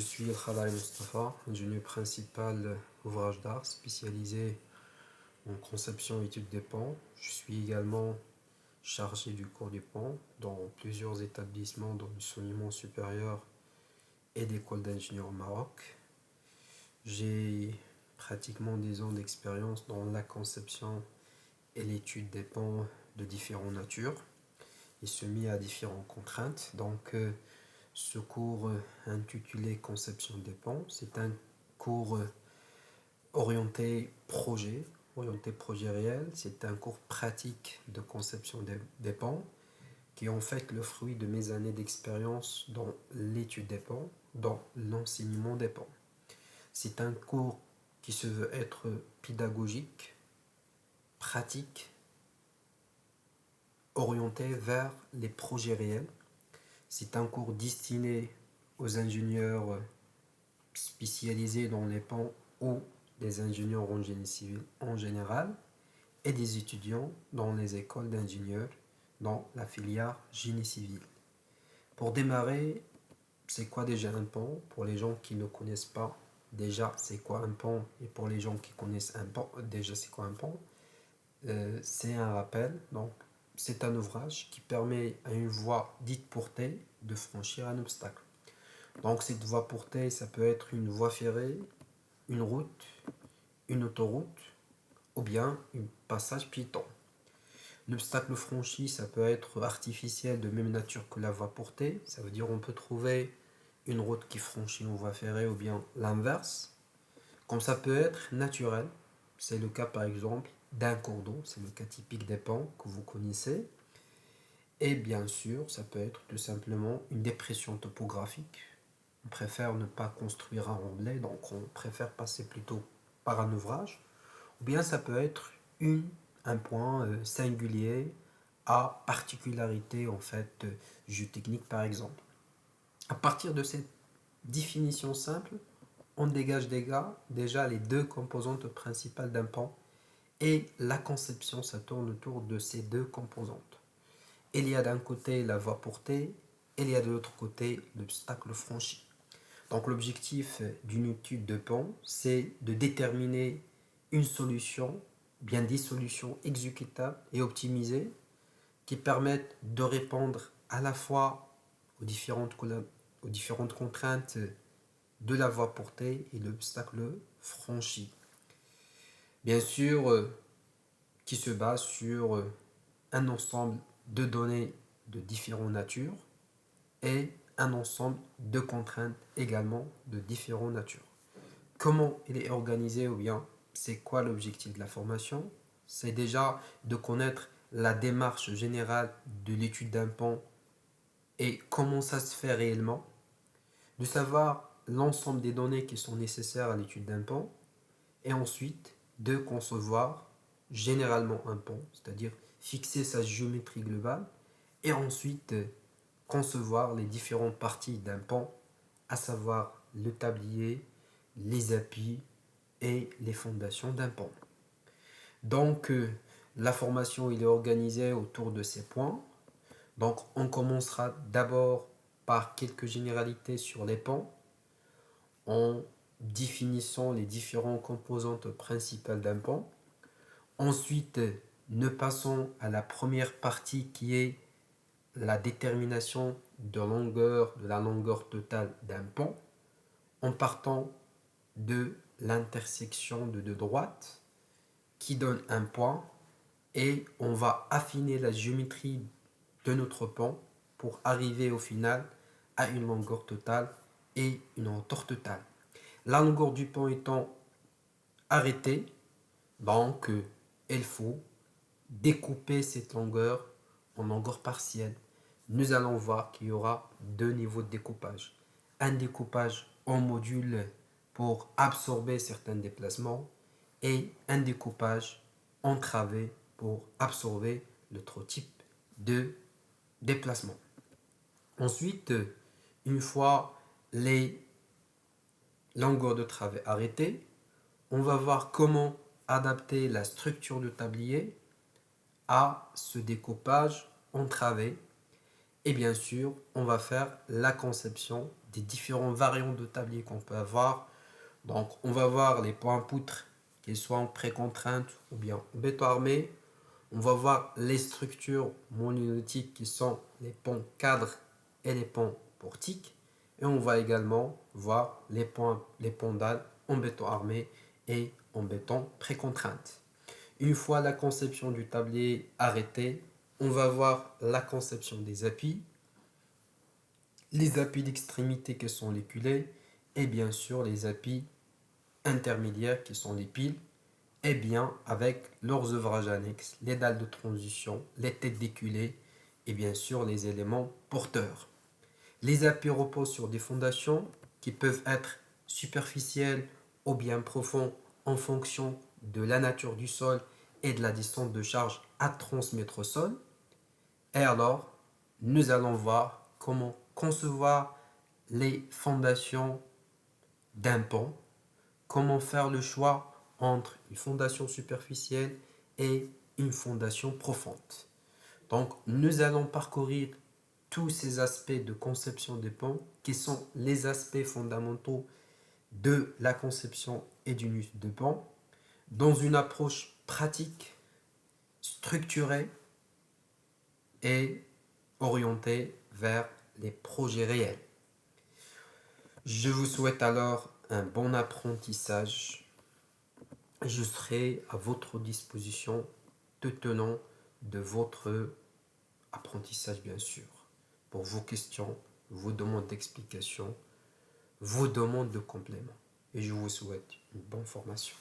Je suis Khalal Mustafa, ingénieur principal ouvrage d'art spécialisé en conception et étude des ponts. Je suis également chargé du cours du pont dans plusieurs établissements d'enseignement supérieur et d'écoles d'ingénieurs au Maroc. J'ai pratiquement 10 ans d'expérience dans la conception et l'étude des ponts de différentes natures et soumis à différentes contraintes. Ce cours intitulé Conception des ponts, c'est un cours orienté projet, orienté projet réel. C'est un cours pratique de conception des ponts qui est en fait le fruit de mes années d'expérience dans l'étude des ponts, dans l'enseignement des ponts. C'est un cours qui se veut être pédagogique, pratique, orienté vers les projets réels. C'est un cours destiné aux ingénieurs spécialisés dans les ponts ou des ingénieurs en génie civil en général et des étudiants dans les écoles d'ingénieurs dans la filière génie civil. Pour démarrer, c'est quoi déjà un pont? Pour les gens qui ne connaissent pas déjà c'est quoi un pont, et pour les gens qui connaissent un pont, déjà c'est quoi un pont? C'est un rappel, donc c'est un ouvrage qui permet à une voie dite portée de franchir un obstacle. Donc cette voie portée, ça peut être une voie ferrée, une route, une autoroute ou bien un passage piéton. L'obstacle franchi, ça peut être artificiel de même nature que la voie portée. Ça veut dire on peut trouver une route qui franchit une voie ferrée ou bien l'inverse. Comme ça peut être naturel. C'est le cas par exemple d'un cours d'eau. C'est le cas typique des ponts que vous connaissez. Et bien sûr, ça peut être tout simplement une dépression topographique. On préfère ne pas construire un remblai, donc on préfère passer plutôt par un ouvrage. Ou bien ça peut être un point singulier à particularité en fait géotechnique par exemple. À partir de cette définition simple, on dégage déjà les deux composantes principales d'un pont et la conception, ça tourne autour de ces deux composantes. Il y a d'un côté la voie portée, et il y a de l'autre côté l'obstacle franchi. Donc l'objectif d'une étude de pont, c'est de déterminer une solution, bien des solutions exécutables et optimisées qui permettent de répondre à la fois aux différentes contraintes de la voie portée et de l'obstacle franchi. Bien sûr, qui se base sur un ensemble de données de différentes natures et un ensemble de contraintes également de différentes natures. Comment il est organisé ou bien c'est quoi l'objectif de la formation? C'est déjà de connaître la démarche générale de l'étude d'un pont et comment ça se fait réellement, de savoir l'ensemble des données qui sont nécessaires à l'étude d'un pont et ensuite de concevoir généralement un pont, c'est-à-dire fixer sa géométrie globale et ensuite concevoir les différentes parties d'un pont, à savoir le tablier, les appuis et les fondations d'un pont. Donc, la formation il est organisée autour de ces points. Donc, on commencera d'abord par quelques généralités sur les ponts, en définissant les différentes composantes principales d'un pont. Ensuite, nous passons à la première partie qui est la détermination de la longueur totale d'un pont, en partant de l'intersection de deux droites qui donne un point et on va affiner la géométrie de notre pont pour arriver au final à une longueur totale et une hauteur totale. La longueur du pont étant arrêtée, donc il faut découper cette longueur en longueur partielle. Nous allons voir qu'il y aura deux niveaux de découpage. Un découpage en module pour absorber certains déplacements et un découpage en travée pour absorber l'autre type de déplacement. Ensuite, une fois les longueurs de travée arrêtées, on va voir comment adapter la structure de tablier à ce découpage en travée. Et bien sûr, on va faire la conception des différents variantes de tablier qu'on peut avoir. Donc, on va voir les points poutres, qu'ils soient en pré-contrainte ou bien en béton armé. On va voir les structures monolithiques qui sont les ponts cadres et les ponts portiques. Et on va également voir les ponts dalles en béton armé et en béton pré-contrainte. Une fois la conception du tablier arrêtée, on va voir la conception des appuis, les appuis d'extrémité qui sont les culées et bien sûr les appuis intermédiaires qui sont les piles et bien avec leurs ouvrages annexes, les dalles de transition, les têtes d'éculées et bien sûr les éléments porteurs. Les appuis reposent sur des fondations qui peuvent être superficielles ou bien profondes en fonction de la nature du sol et de la distance de charge à transmettre au sol. Et alors, nous allons voir comment concevoir les fondations d'un pont, comment faire le choix entre une fondation superficielle et une fondation profonde. Donc, nous allons parcourir tous ces aspects de conception des ponts qui sont les aspects fondamentaux de la conception et du nus de pont dans une approche pratique, structurée et orientée vers les projets réels. Je vous souhaite alors un bon apprentissage. Je serai à votre disposition tout au long de votre apprentissage, bien sûr, pour vos questions, vos demandes d'explication, vos demandes de complément. Et je vous souhaite une bonne formation.